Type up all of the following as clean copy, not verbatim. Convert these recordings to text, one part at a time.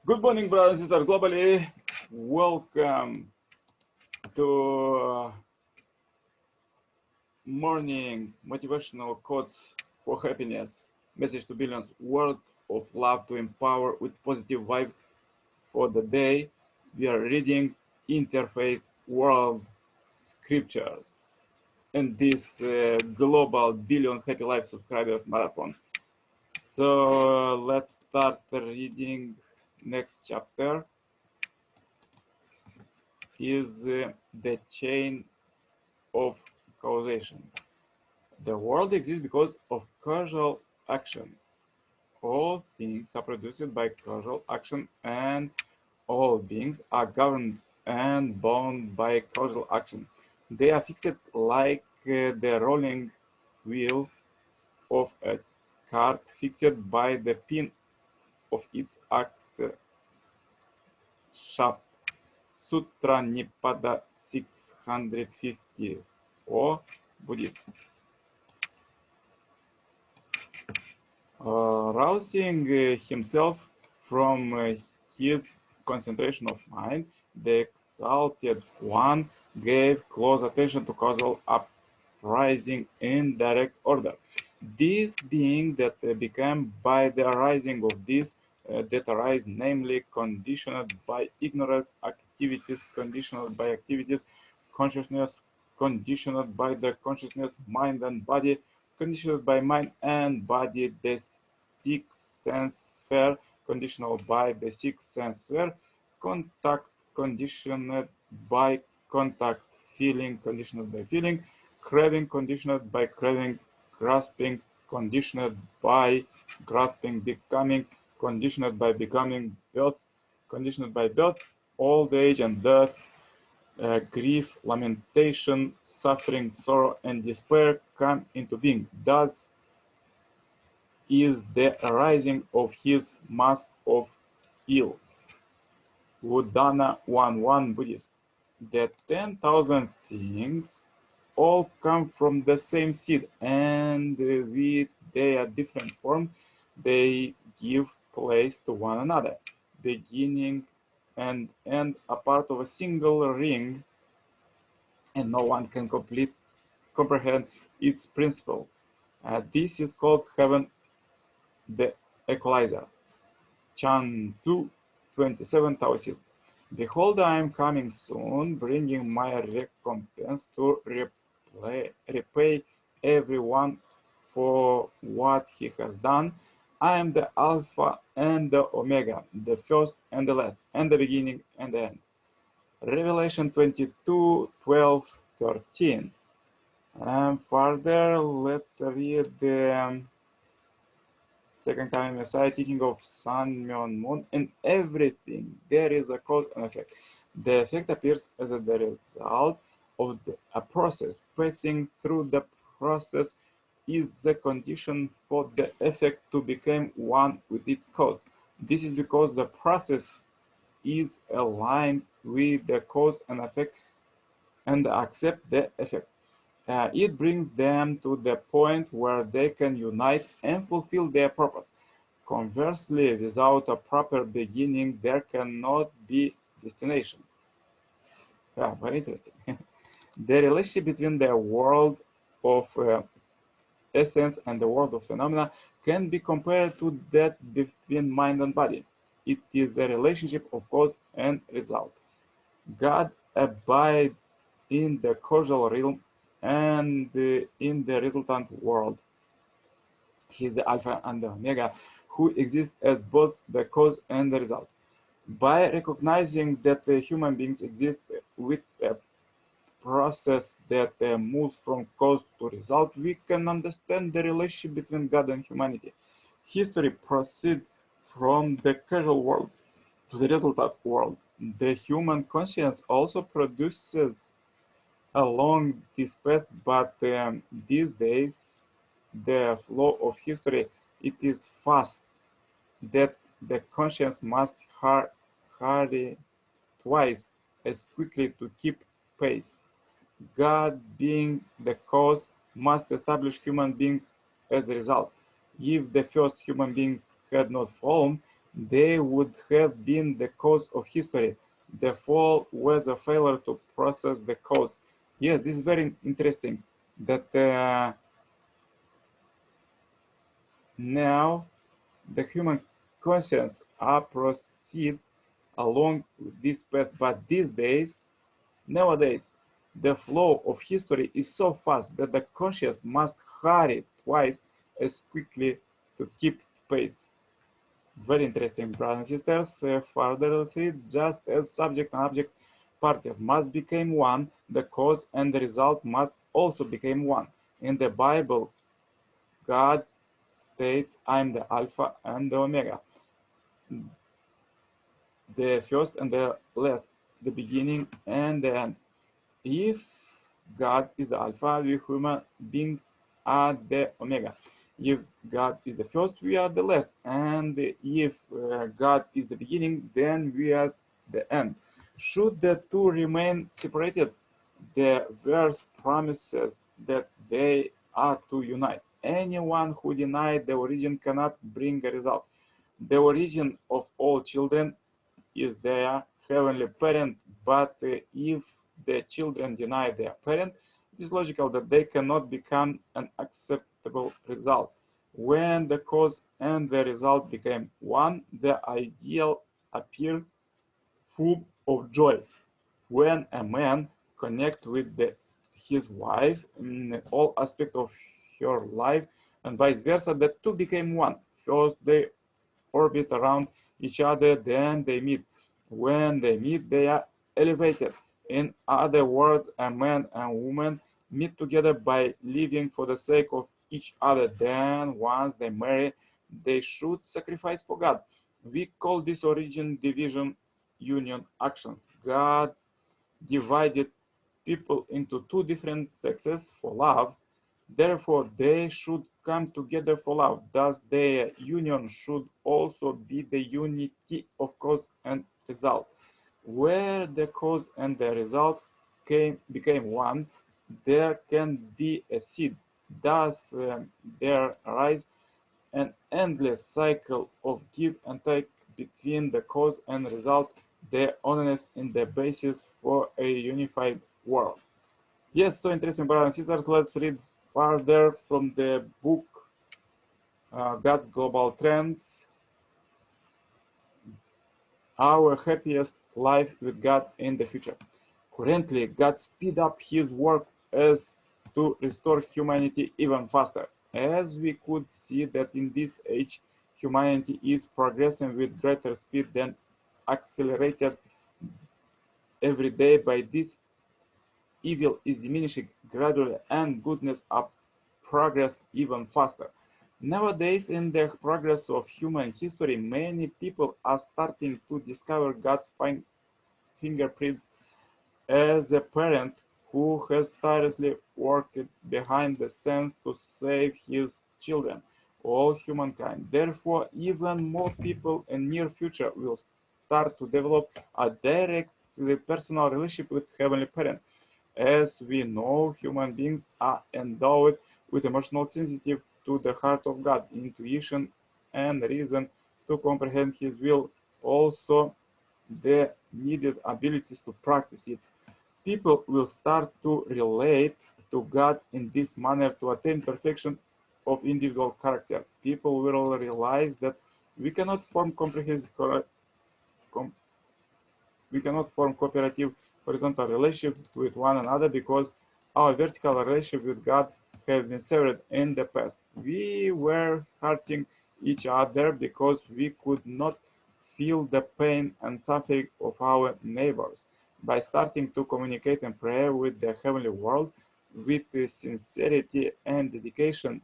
Good morning, brothers and sisters globally. Welcome to morning motivational quotes for happiness. Message to billions. Word of love to empower with positive vibe for the day. We are reading Interfaith World Scriptures in this global billion happy life subscriber marathon. So let's start reading next chapter. Is the chain of causation. The world exists because of causal action. All things are produced by causal action, and all beings are governed and bound by causal action. They are fixed like the rolling wheel of a cart fixed by the pin of its axle shaft. Sutra Nipada 650 or Buddhism. Rousing himself from his concentration of mind, the exalted one gave close attention to causal uprising in direct order. This being that became by the arising of this that arise, namely conditioned by ignorance, activities conditioned by activities, consciousness conditioned by the consciousness, mind and body, conditioned by mind and body, the sixth sense sphere, conditional by the sixth sense sphere, contact conditioned by contact, feeling conditioned by feeling, craving conditioned by craving, grasping conditioned by grasping, becoming conditioned by becoming, birth conditioned by birth, old age and death, grief, lamentation, suffering, sorrow, and despair come into being. Thus is the arising of his mass of ill. Udana 1.1 Buddhist. The 10,000 things all come from the same seed, and with their different forms, they give place to one another, beginning and end a part of a single ring, and no one can comprehend its principle. This is called heaven, the equalizer. Chan 2:27 Taoist. Behold, I am coming soon, bringing my recompense to repay everyone for what he has done. I am the Alpha and the Omega, the first and the last, and the beginning and the end. Revelation 22:12-13. And further, let's read the second coming Messiah, teaching of sun, moon, and everything. There is a cause and effect. The effect appears as the result of a process. Passing through the process is the condition for the effect to become one with its cause. This is because the process is aligned with the cause and effect and accept the effect. It brings them to the point where they can unite and fulfill their purpose. Conversely, without a proper beginning, there cannot be destination. Yeah, very interesting. The relationship between the world of essence and the world of phenomena can be compared to that between mind and body. It is a relationship of cause and result. God abides in the causal realm and in the resultant world. He is the Alpha and the Omega, who exists as both the cause and the result. By recognizing that human beings exist with a process that moves from cause to result, we can understand the relationship between God and humanity. History proceeds from the causal world to the resultant world. The human conscience also produces along this path, but these days, the flow of history, it is fast that the conscience must hurry twice as quickly to keep pace. God, being the cause, must establish human beings as the result. If the first human beings had not fallen, they would have been the cause of history. The fall was a failure to process the cause. Yes, this is very interesting. That now the human conscience proceeds along this path, but nowadays, the flow of history is so fast that the conscious must hurry twice as quickly to keep pace. Very interesting, brothers and sisters. Further, see, just as subject and object party must become one, the cause and the result must also become one. In the Bible, God states, "I am the Alpha and the Omega, the first and the last, the beginning and the end." If God is the Alpha, we human beings are the Omega. If God is the first, we are the last. And if God is the beginning, then we are the end. Should the two remain separated, the verse promises that they are to unite. Anyone who denies the origin cannot bring a result. The origin of all children is their heavenly parent, but if the children deny their parent, it is logical that they cannot become an acceptable result. When the cause and the result became one, the ideal appeared full of joy. When a man connects with his wife in all aspects of her life, and vice versa, the two became one. First, they orbit around each other, then they meet. When they meet, they are elevated. In other words, a man and woman meet together by living for the sake of each other. Then, once they marry, they should sacrifice for God. We call this origin division union actions. God divided people into two different sexes for love. Therefore, they should come together for love. Thus, their union should also be the unity of cause and result. Where the cause and the result became one, there can be a seed. Thus, there arises an endless cycle of give and take between the cause and result, the honest in the basis for a unified world. Yes, so interesting, brothers and sisters. Let's read further from the book God's Global Trends, Our Happiest Life with God in the Future. Currently, God speed up his work as to restore humanity even faster. As we could see that in this age, humanity is progressing with greater speed than accelerated every day by this evil is diminishing gradually and goodness up progress even faster. Nowadays, in the progress of human history, many people are starting to discover God's fingerprints as a parent who has tirelessly worked behind the scenes to save his children, all humankind. Therefore, even more people in near future will start to develop a directly personal relationship with Heavenly Parent. As we know, human beings are endowed with emotional sensitive to the heart of God, intuition and reason to comprehend His will, also the needed abilities to practice it. People will start to relate to God in this manner to attain perfection of individual character. People will realize that we cannot form comprehensive we cannot form cooperative horizontal relationship with one another because our vertical relationship with God have been severed in the past. We were hurting each other because we could not feel the pain and suffering of our neighbors. By starting to communicate and pray with the heavenly world with sincerity and dedication,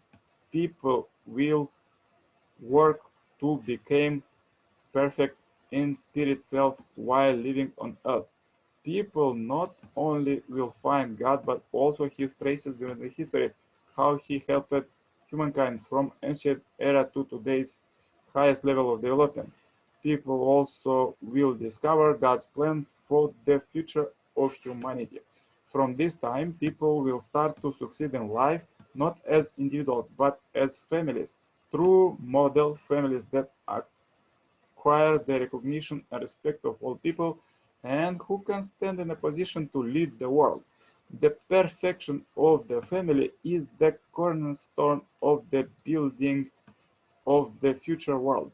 people will work to become perfect in spirit self while living on earth. People not only will find God, but also his traces during the history, how he helped humankind from ancient era to today's highest level of development. People also will discover God's plan for the future of humanity. From this time, people will start to succeed in life, not as individuals, but as families, true model families that are require the recognition and respect of all people, and who can stand in a position to lead the world. The perfection of the family is the cornerstone of the building of the future world,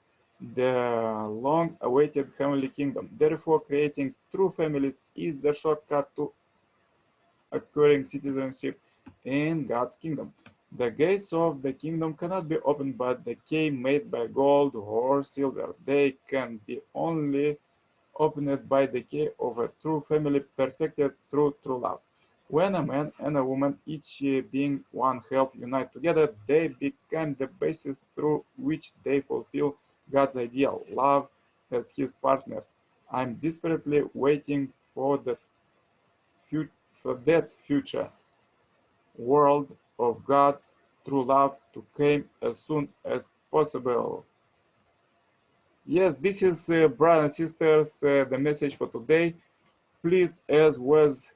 the long-awaited heavenly kingdom. Therefore, creating true families is the shortcut to acquiring citizenship in God's kingdom. The gates of the kingdom cannot be opened by the key made by gold or silver. They can be only opened by the key of a true family perfected through true love. When a man and a woman, each being one half, unite together, they become the basis through which they fulfill God's ideal, love as his partners. I'm desperately waiting for that future world of God's true love to come as soon as possible. Yes, this is, brothers and sisters, the message for today. Please, as was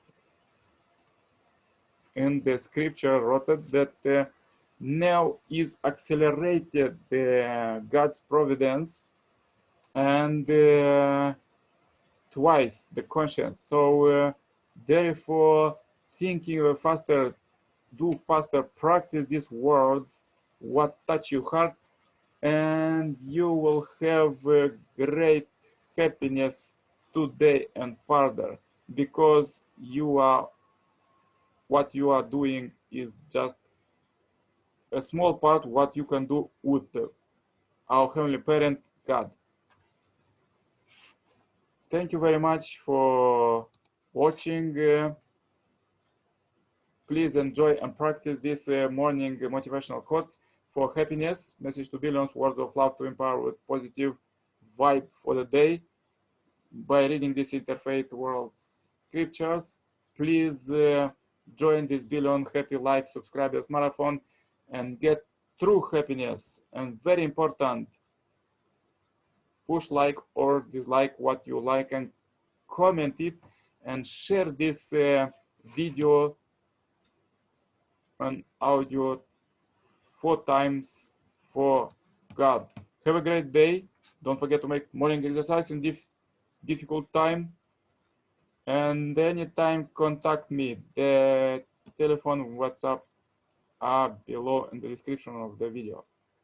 in the scripture wrote that now is accelerated God's providence and twice the conscience. So therefore, thinking faster, do faster, practice these words, what touch your heart, and you will have great happiness today and further, because what you are doing is just a small part what you can do with our Heavenly Parent, God. Thank you very much for watching. Please enjoy and practice this morning motivational quotes for happiness, message to billions, words of love to empower with positive vibe for the day by reading this Interfaith World Scriptures. Please join this Billion Happy Life Subscribers Marathon and get true happiness. And very important, push like or dislike what you like and comment it and share this video and audio 4 times for God. Have a great day. Don't forget to make morning exercise in difficult time. And anytime contact me. The telephone, WhatsApp are below in the description of the video.